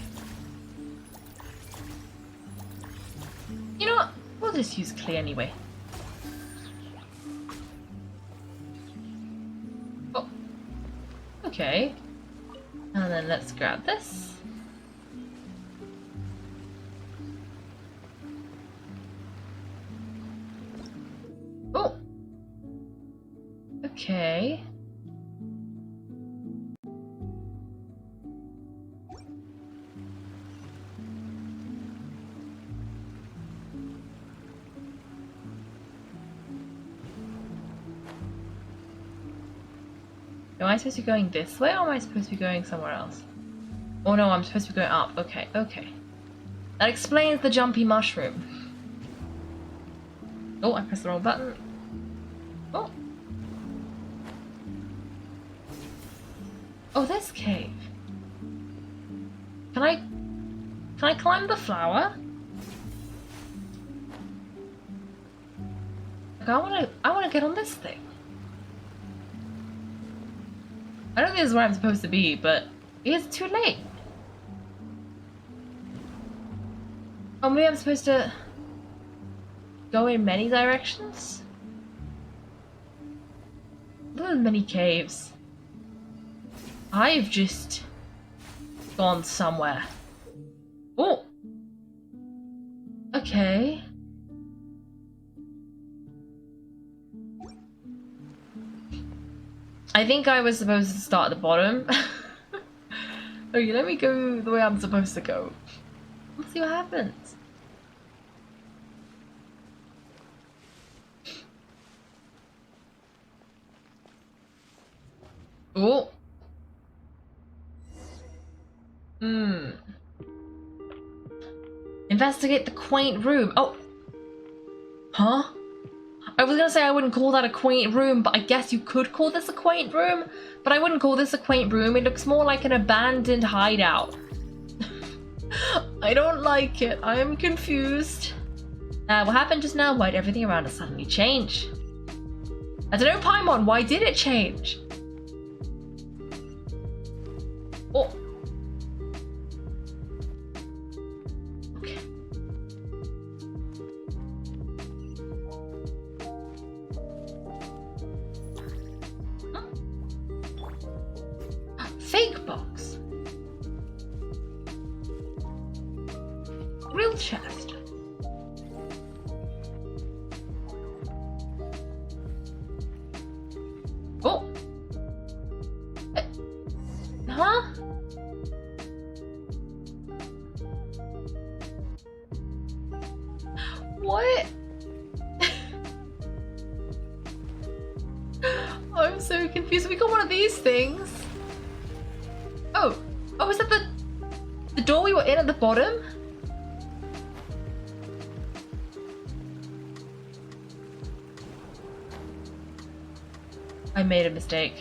You know what? We'll just use clay anyway. Oh. Okay. And then let's grab this. Oh. Okay. Am I supposed to be going this way or am I supposed to be going somewhere else? Oh no, I'm supposed to be going up. Okay. That explains the jumpy mushroom. Oh, I pressed the wrong button. Oh. Oh, this cave. Can I climb the flower? Like, I wanna get on this thing. I don't think this is where I'm supposed to be, but it's too late. Oh, maybe I'm supposed to go in many directions? There are many caves. I've just gone somewhere. Oh! Okay. I think I was supposed to start at the bottom. Okay, let me go the way I'm supposed to go. Let's see what happens. Oh. Investigate the quaint room. Oh. Huh? I was gonna say I wouldn't call that a quaint room, but I guess you could call this a quaint room. But I wouldn't call this a quaint room. It looks more like an abandoned hideout. I don't like it. I am confused. What happened just now? Why'd everything around us suddenly change? I don't know, Paimon. Why did it change? Oh. Okay. Huh? Fake box. Real chest. Oh. Huh? What? I'm so confused. We got one of these things. Oh. Oh, is that the door we were in at the bottom? I made a mistake.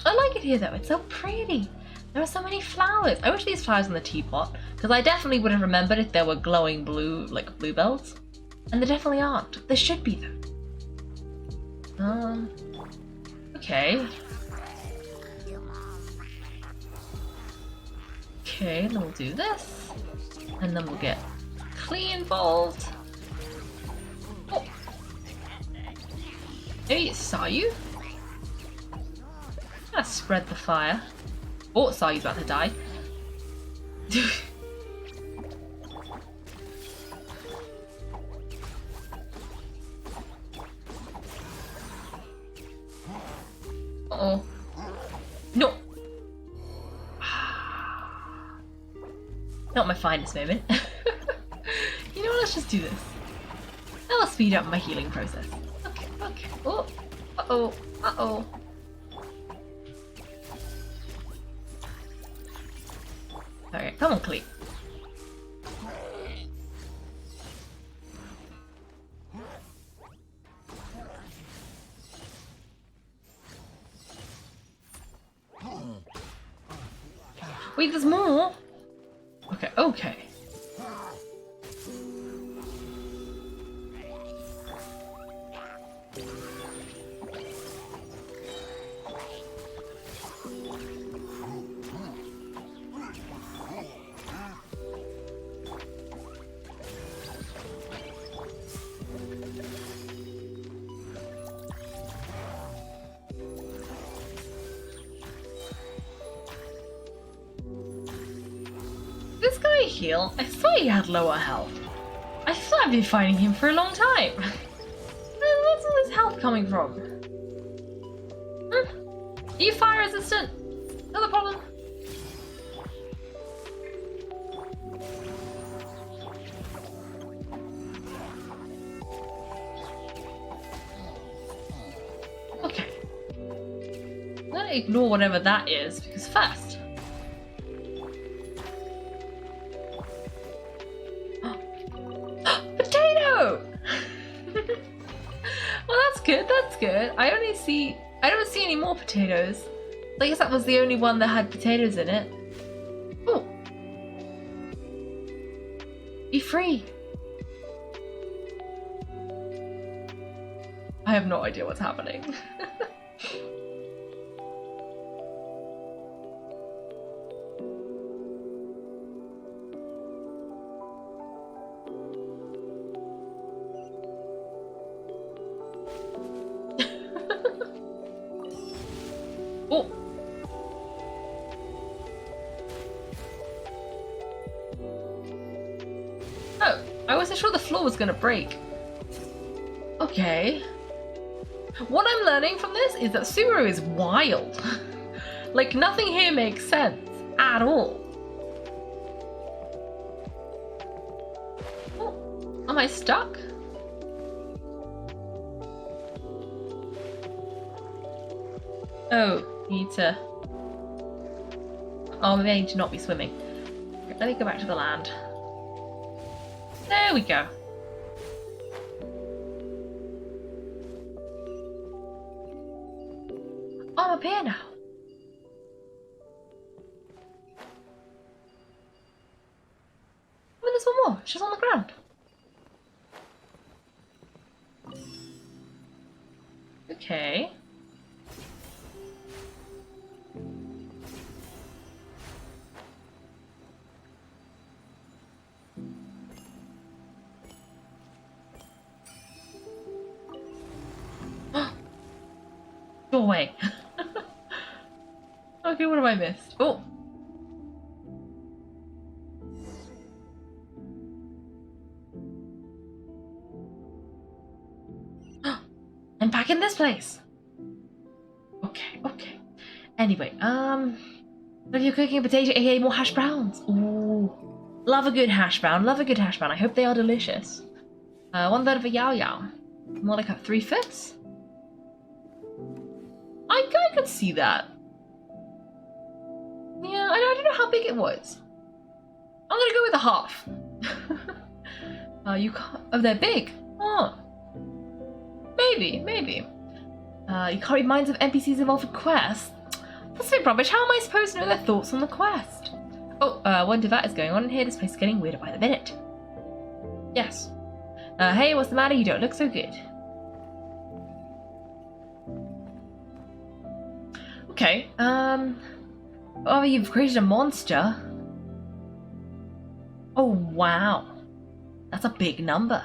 I like it here though, it's so pretty. There are so many flowers. I wish these flowers in the teapot, because I definitely would have remembered if there were glowing blue, like bluebells. And there definitely aren't. There should be though. Okay. Okay, then we'll do this. And then we'll get Clee involved. Oh. Maybe it saw you? I'm gonna spread the fire. Oh, Sayu's about to die. Uh-oh. No! Not my finest moment. You know what, let's just do this. That'll speed up my healing process. Okay, okay. Oh, uh-oh, uh-oh. Okay, come on, Clee. Wait, there's more? Okay, okay. This guy heal? I thought he had lower health. I thought I've been fighting him for a long time. Where's all this health coming from? Are you fire resistant? Is that the problem? Okay. I'm gonna ignore whatever that is, because first, that's good. I don't see any more potatoes. I guess that was the only one that had potatoes in it. Oh. Be free. I have no idea what's happening. Oh! Oh, I wasn't sure the floor was gonna break. Okay. Okay. What I'm learning from this is that Subaru is wild. Like, nothing here makes sense at all. Oh, am I stuck? Oh, need to... Oh, maybe I need to not be swimming. Okay, let me go back to the land. There we go. Oh, I'm up here now. Oh, there's one more. She's on the ground. Okay. Doorway. Okay, what have I missed? Oh. I'm back in this place. Okay, okay. Anyway, if you're cooking a potato, aka more hash browns. Ooh. Love a good hash brown, love a good hash brown. I hope they are delicious. 1/3 of a yao yao. More like a 3/5. I could see that. Yeah, I don't know how big it was. I'm gonna go with a half. You can't. Oh, they're big. Oh. Maybe. You can't read minds of NPCs involved in quests. That's so rubbish. How am I supposed to know their thoughts on the quest? Oh, wonder that is going on in here. This place is getting weirder by the minute. Yes. Hey, what's the matter? You don't look so good. Okay, oh, you've created a monster. Oh, wow. That's a big number.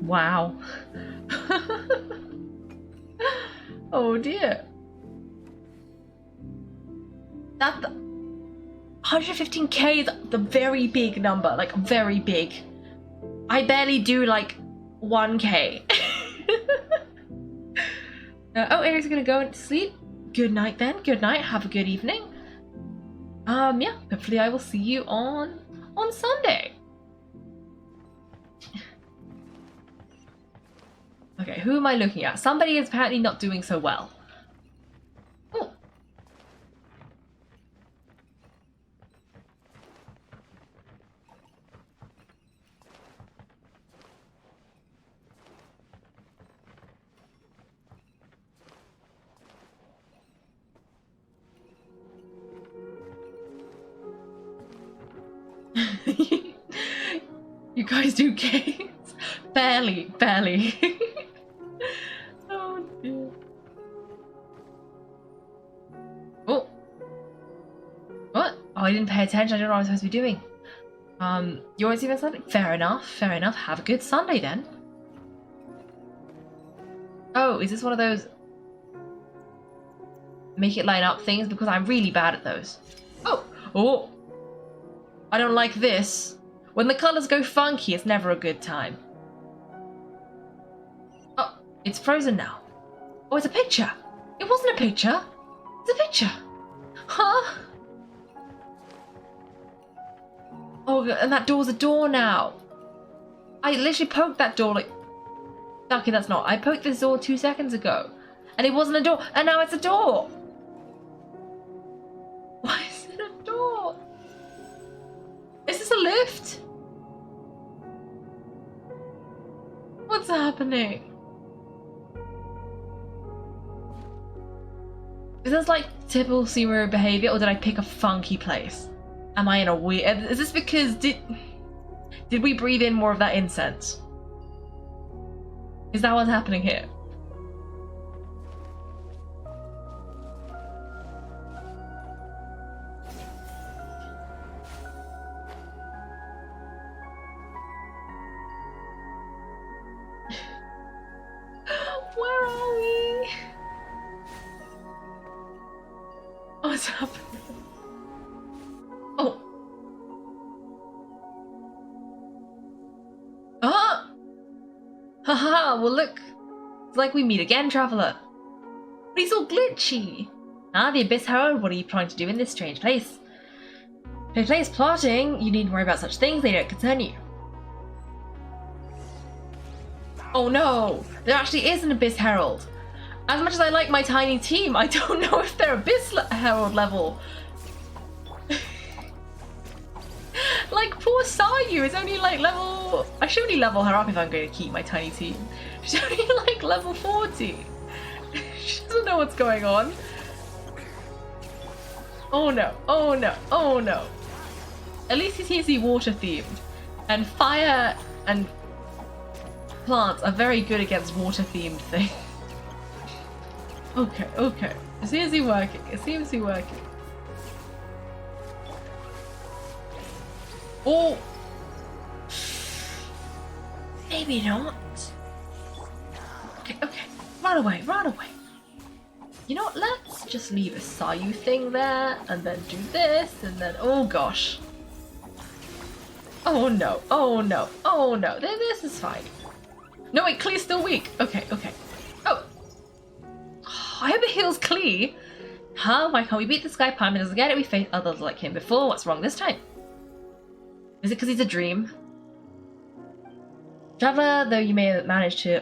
Wow. Oh dear. That 115k is the very big number, like very big. I barely do like 1k. Oh, Eric's gonna go to sleep. Good night then. Good night. Have a good evening. Yeah. Hopefully, I will see you on Sunday. Okay, who am I looking at? Somebody is apparently not doing so well. Oh. You guys do games? Barely. Oh dear. Oh. What? Oh, I didn't pay attention. I don't know what I was supposed to be doing. You always even Sunday? Fair enough. Have a good Sunday then. Oh, is this one of those make it line up things? Because I'm really bad at those. Oh. I don't like this. When the colors go funky, it's never a good time. Oh, it's frozen now. Oh, it's a picture. It wasn't a picture. It's a picture. Huh? Oh, and that door's a door now. I literally poked that door like... Okay, that's not. I poked this door 2 seconds ago. And it wasn't a door. And now it's a door. Why is it a door? Is this a lift? What's happening? Is this like typical Subaru behavior, or did I pick a funky place? Am I in a weird... Is this because did we breathe in more of that incense? Is that what's happening here? Where are we? What's happening? Oh. Haha, well look. It's like we meet again, traveler. But he's all glitchy. Ah, the Abyss Herald, what are you planning to do in this strange place? If a place plotting, you needn't worry about such things, they don't concern you. Oh no! There actually is an Abyss Herald. As much as I like my tiny team, I don't know if they're Abyss Herald level. Like, poor Sayu is only like level... I should only level her up if I'm going to keep my tiny team. She's only like level 40. She doesn't know what's going on. Oh no, oh no, oh no. At least he seems to be water themed. And fire and plants are very good against water themed things. Okay, okay. It seems to be working. It seems to be working. Oh! Maybe not. Okay, okay. Run away, run away. You know what? Let's just leave a Sayu thing there, and then do this, and then... Oh gosh. Oh no, oh no, oh no. This is fine. No, wait, Klee's still weak. Okay, okay. Oh! I hope it heals Klee. Huh? Why can't we beat this guy? Paimon doesn't get it. We faced others like him before. What's wrong this time? Is it because he's a dream? Traveler, though you may have managed to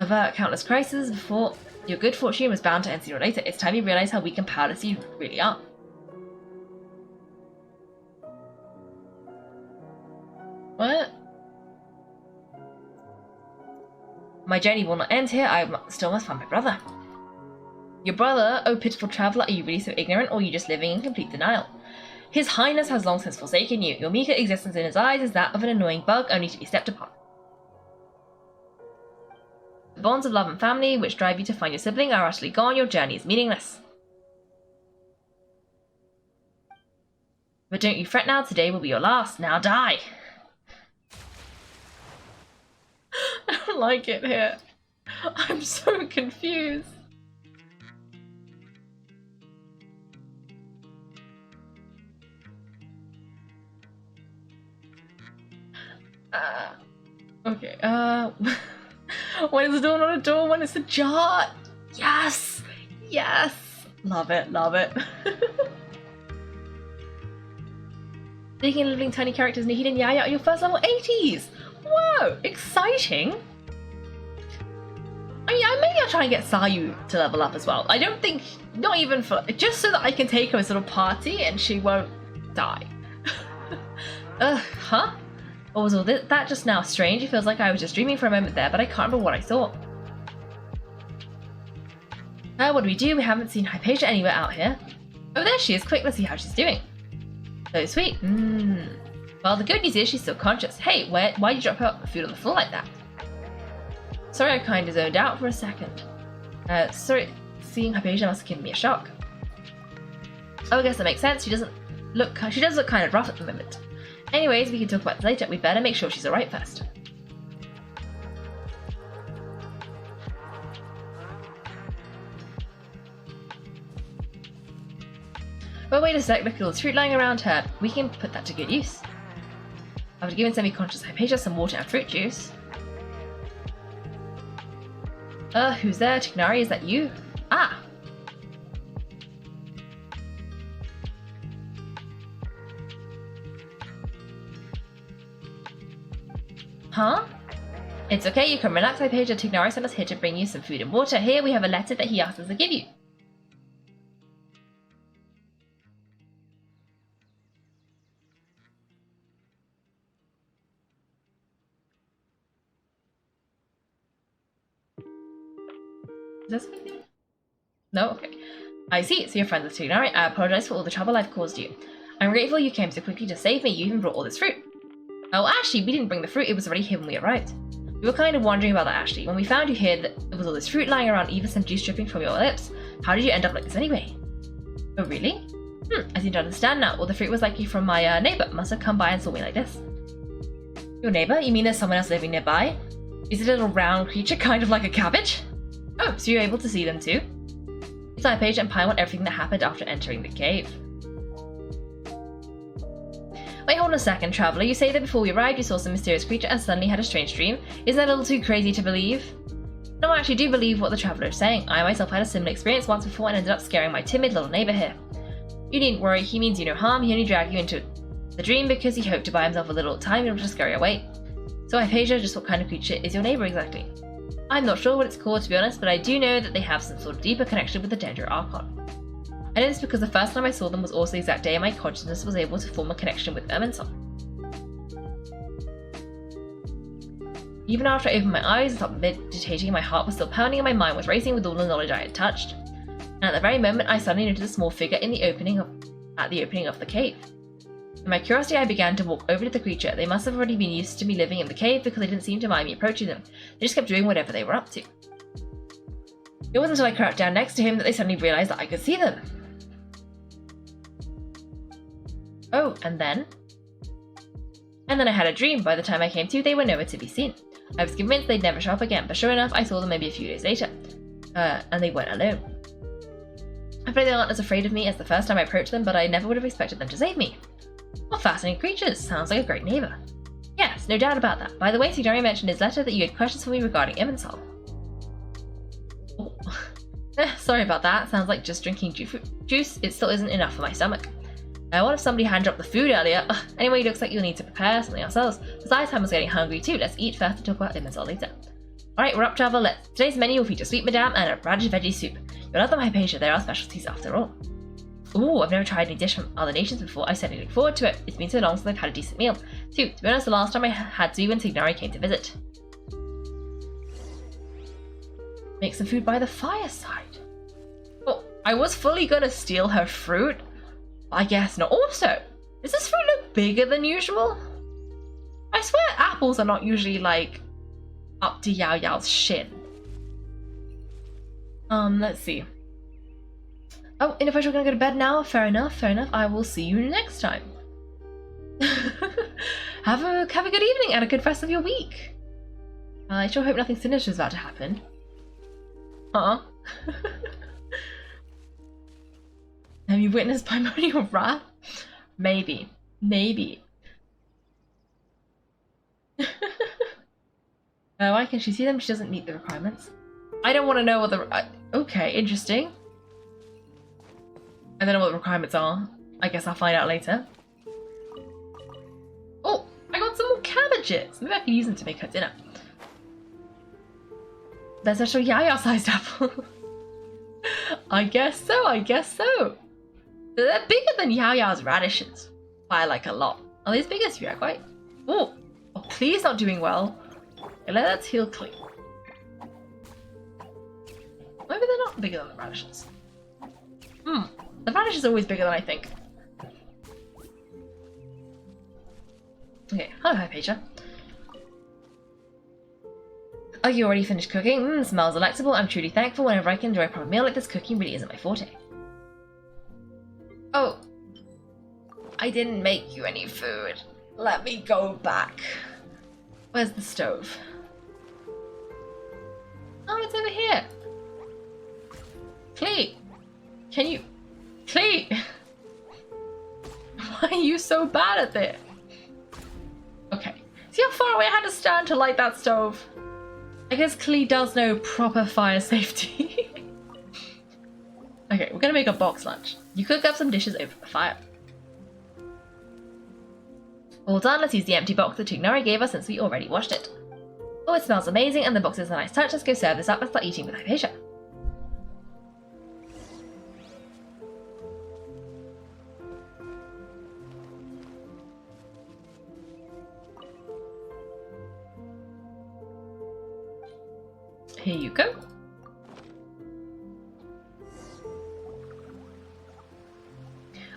avert countless crises before, your good fortune was bound to end sooner or later. It's time you realize how weak and powerless you really are. What? My journey will not end here. I still must find my brother. Your brother? Oh, pitiful traveler, are you really so ignorant, or are you just living in complete denial? His Highness has long since forsaken you. Your meager existence in his eyes is that of an annoying bug, only to be stepped upon. The bonds of love and family, which drive you to find your sibling, are utterly gone. Your journey is meaningless. But don't you fret now. Today will be your last. Now die. I don't like it here. I'm so confused. Okay, when is the door not a door? When it's a jar? Yes! Yes! Love it, love it. Speaking of living tiny characters, Nahida and Yaya are your first level 80s! Whoa! Exciting! I mean, maybe I'll try and get Sayu to level up as well. I don't think, not even for, just so that I can take her as a little party and she won't die. Huh? What was all that just now? Strange. It feels like I was just dreaming for a moment there, but I can't remember what I thought. What do we do? We haven't seen Hypatia anywhere out here. Oh, there she is. Quick, let's see how she's doing. So sweet. Well, the good news is she's still conscious. Hey, why'd you drop her food on the floor like that? Sorry, I kind of zoned out for a second. Sorry, seeing Hypatia must have given me a shock. Oh, I guess that makes sense. She does look kind of rough at the moment. Anyways, we can talk about this later. We'd better make sure she's alright first. Well, wait a sec, look at all this fruit lying around her. We can put that to good use. After giving semi-conscious Hypatia some water and fruit juice. Who's there? Tignari, is that you? Ah! Huh? It's okay, you can relax, Hypatia. Tignari sent us here to bring you some food and water. Here we have a letter that he asked us to give you. Is that something? No? Okay. I see, so you're friends with Tignari. I apologize for all the trouble I've caused you. I'm grateful you came so quickly to save me. You even brought all this fruit. Oh, actually, we didn't bring the fruit. It was already here when we arrived. We were kind of wondering about that, Ashley. When we found you here, there was all this fruit lying around, even some juice dripping from your lips. How did you end up like this anyway? Oh, really? I seem to understand now. Well, the fruit was likely from my neighbor. Must have come by and saw me like this. Your neighbor? You mean there's someone else living nearby? Is it a little round creature, kind of like a cabbage? Oh, so you're able to see them too? Hypatia and Paimon want everything that happened after entering the cave. Wait, hold on a second, Traveller. You say that before we arrived you saw some mysterious creature and suddenly had a strange dream. Isn't that a little too crazy to believe? No, I actually do believe what the Traveller is saying. I myself had a similar experience once before and ended up scaring my timid little neighbour here. You needn't worry, he means you no harm. He only dragged you into the dream because he hoped to buy himself a little time in order to scare you away. So Hypatia, just what kind of creature is your neighbour exactly? I'm not sure what it's called to be honest, but I do know that they have some sort of deeper connection with the Dendro Archon. I know this because the first time I saw them was also the exact day my consciousness was able to form a connection with Irminsul. Even after I opened my eyes and stopped meditating, my heart was still pounding and my mind was racing with all the knowledge I had touched. And at the very moment, I suddenly noticed a small figure at the opening of the cave. In my curiosity, I began to walk over to the creature. They must have already been used to me living in the cave because they didn't seem to mind me approaching them. They just kept doing whatever they were up to. It wasn't until I crouched down next to him that they suddenly realized that I could see them. Oh, and then I had a dream. By the time I came to, they were nowhere to be seen. I was convinced they'd never show up again, but sure enough, I saw them maybe a few days later. And they weren't alone. I bet they aren't as afraid of me as the first time I approached them, but I never would have expected them to save me. What fascinating creatures! Sounds like a great neighbour. Yes, no doubt about that. By the way, Signori mentioned in his letter that you had questions for me regarding Irminsul. Oh. Sorry about that. Sounds like just drinking juice. It still isn't enough for my stomach. What if somebody hadn't dropped the food earlier? Anyway, looks like you'll need to prepare something ourselves. Besides, I was getting hungry too. Let's eat first and talk about Irminsul later. Alright, we're up, Traveller. Today's menu will feature sweet madame and a radish veggie soup. You'll love them, Hypatia. They're our specialties after all. Ooh, I've never tried any dish from other nations before. I certainly look forward to it. It's been so long since I've had a decent meal. Too, to be honest, the last time I had to when Signori came to visit. Make some food by the fireside. Oh, I was fully gonna steal her fruit. I guess not. Also, does this fruit look bigger than usual? I swear apples are not usually like up to Yao Yao's shin. Let's see. Oh, and if we're gonna go to bed now, fair enough, fair enough. I will see you next time. have a good evening and a good rest of your week. I sure hope nothing sinister is about to happen. Have you witnessed primordial wrath? Maybe. Why can she see them? She doesn't meet the requirements. I don't want to know what the... okay, interesting. I don't know what the requirements are. I guess I'll find out later. Oh, I got some more cabbages. Maybe I can use them to make her dinner. There's a Yaya-sized apple. I guess so. They're bigger than Yaya's radishes. By like a lot. Are they as big as you, right? Oh, Klee's not doing well. Okay, let's heal Klee. Maybe they're not bigger than the radishes. The radish is always bigger than I think. Okay, hello Hypatia. Oh, you already finished cooking? Smells delectable. I'm truly thankful. Whenever I can enjoy a proper meal like this, cooking really isn't my forte. Oh, I didn't make you any food. Let me go back. Where's the stove? Oh, it's over here. Klee, can you... Klee! Why are you so bad at this? Okay. See how far away I had to stand to light that stove? I guess Klee does know proper fire safety. Okay, we're gonna make a box lunch. You cook up some dishes over the fire. All done, let's use the empty box that Tignari gave us since we already washed it. Oh, it smells amazing and the box is a nice touch. Let's go serve this up and start eating with Hypatia. Here you go.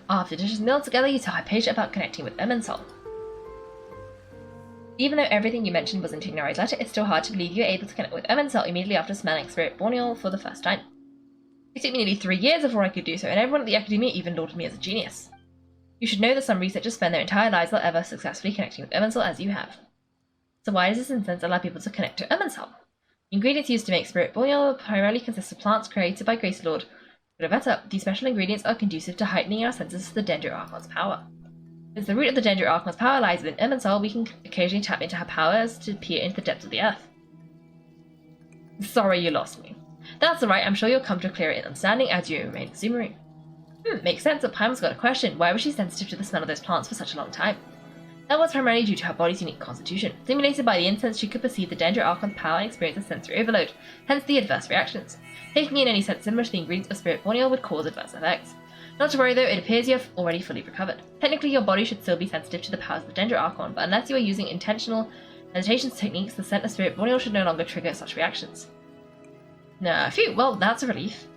After dishes milled together, you tell Hypatia about connecting with Irminsul. Even though everything you mentioned was in Tignari's letter, it's still hard to believe you were able to connect with Irminsul immediately after smelling Spirit Borneal for the first time. It took me nearly 3 years before I could do so, and everyone at the Academia even lauded me as a genius. You should know that some researchers spend their entire lives without ever successfully connecting with Irminsul as you have. So why does this incense allow people to connect to Irminsul? The ingredients used to make Spirit Borneal primarily consist of plants created by Grace Lord Gravetta. These special ingredients are conducive to heightening our senses to the Dendro Archon's power. Since the root of the Dendro Archon's power lies within Irminsul, we can occasionally tap into her powers to peer into the depths of the earth. Sorry you lost me. That's alright, I'm sure you'll come to a clearer understanding as you remain Sumeru. Makes sense, but Paimon's got a question. Why was she sensitive to the smell of those plants for such a long time? That was primarily due to her body's unique constitution. Stimulated by the incense, she could perceive the Dendro Archon's power and experience a sensory overload, hence the adverse reactions. Taking in any scent similar to the ingredients of Spirit Borneal would cause adverse effects. Not to worry though, it appears you have already fully recovered. Technically, your body should still be sensitive to the powers of the Dendro Archon, but unless you are using intentional meditation techniques, the scent of Spirit Borneal should no longer trigger such reactions. Phew, well, that's a relief.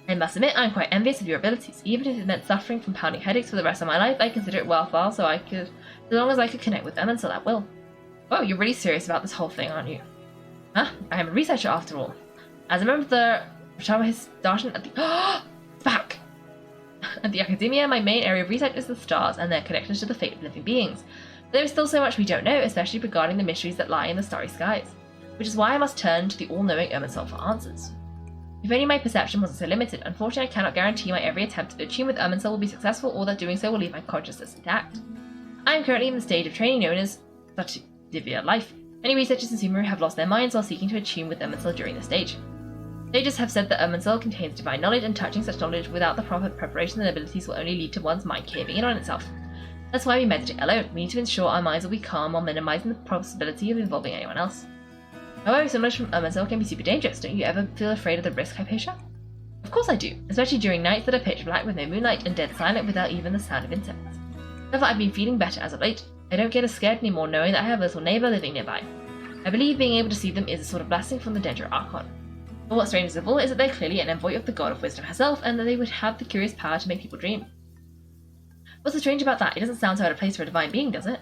I must admit, I'm quite envious of your abilities. Even if it meant suffering from pounding headaches for the rest of my life, I consider it worthwhile so long as I could connect with Irminsul at will. Whoa, you're really serious about this whole thing, aren't you? Huh? I am a researcher after all. As a member of the Starship at the it's back! At the Academia, my main area of research is the stars and their connections to the fate of living beings. There is still so much we don't know, especially regarding the mysteries that lie in the starry skies, which is why I must turn to the all-knowing Irminsul for answers. If only my perception wasn't so limited. Unfortunately, I cannot guarantee my every attempt to attune with Irminsul will be successful or that doing so will leave my consciousness intact. I am currently in the stage of training known as Divya Life. Many researchers in Sumeru have lost their minds while seeking to attune with Irminsul during this stage. Sages have said that Irminsul contains divine knowledge, and touching such knowledge without the proper preparation and abilities will only lead to one's mind caving in on itself. That's why we meditate alone. We need to ensure our minds will be calm while minimizing the possibility of involving anyone else. However, so much from Irminsul can be super dangerous. Don't you ever feel afraid of the risk, Hypatia? Of course I do, especially during nights that are pitch black with no moonlight and dead silent without even the sound of insects. However, I've been feeling better as of late. I don't get as scared anymore knowing that I have a little neighbour living nearby. I believe being able to see them is a sort of blessing from the Dendro Archon. But what's strangest of all is that they're clearly an envoy of the god of wisdom herself, and that they would have the curious power to make people dream. What's so strange about that? It doesn't sound so out of place for a divine being, does it?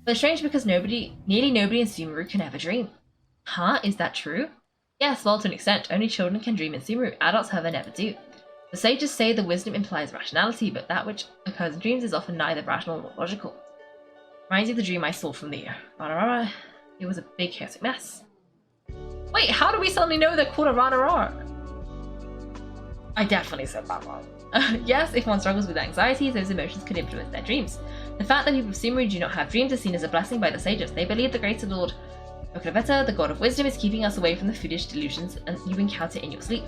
But it's strange because nearly nobody in Sumeru can ever dream. Huh? Is that true? Yes, well, to an extent. Only children can dream in Sumeru. Adults, however, never do. The sages say the wisdom implies rationality, but that which occurs in dreams is often neither rational nor logical. Reminds you of the dream I saw from the Ranarara. It was a big chaotic mess. Wait, how do we suddenly know they're called a Ranarara? I definitely said that wrong. Yes, if one struggles with anxiety, those emotions could influence their dreams. The fact that people of Sumeru do not have dreams is seen as a blessing by the sages. They believe the greater Lord Okraveta, the god of wisdom, is keeping us away from the foolish delusions you encounter in your sleep.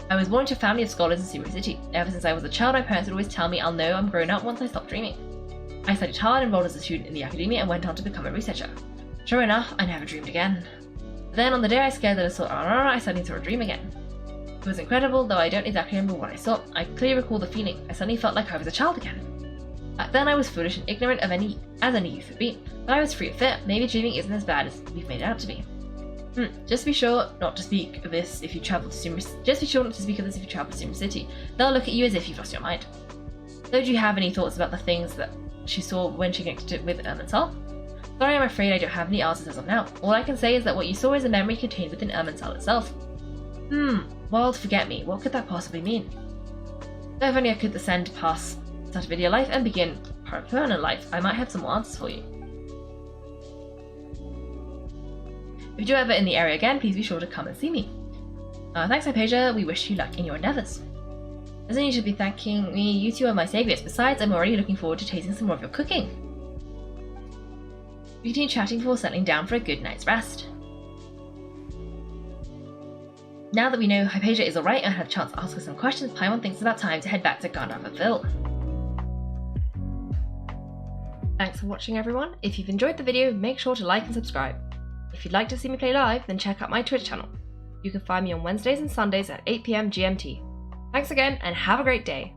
I was born into a family of scholars in Sumeru City. Ever since I was a child, my parents would always tell me I'll know I'm grown up once I stop dreaming. I studied hard, enrolled as a student in the academia, and went on to become a researcher. Sure enough, I never dreamed again. But then on the day I scared that I saw Aurora, I suddenly saw a dream again. It was incredible, though I don't exactly remember what I saw. I clearly recall the feeling. I suddenly felt like I was a child again. Back then I was foolish and ignorant as any youth would be, but I was free of fear. Maybe dreaming isn't as bad as we've made it out to be. Just be sure not to speak of this if you travel to Sumeru City. They'll look at you as if you've lost your mind. So do you have any thoughts about the things that she saw when she connected with Irminsul? Sorry, I'm afraid I don't have any answers as of now. All I can say is that what you saw is a memory contained within Irminsul itself. Wild forget me, what could that possibly mean? So if only I could ascend past start video life and begin permanent life, I might have some more answers for you. If you're ever in the area again, please be sure to come and see me. Thanks, Hypatia. We wish you luck in your endeavours. Doesn't need to be thanking me, you two are my saviours. Besides, I'm already looking forward to tasting some more of your cooking. We continue chatting before settling down for a good night's rest. Now that we know Hypatia is alright and had a chance to ask her some questions, Paimon thinks it's about time to head back to Gandharvaville. Thanks for watching, everyone. If you've enjoyed the video, make sure to like and subscribe. If you'd like to see me play live, then check out my Twitch channel. You can find me on Wednesdays and Sundays at 8 PM GMT. Thanks again, and have a great day.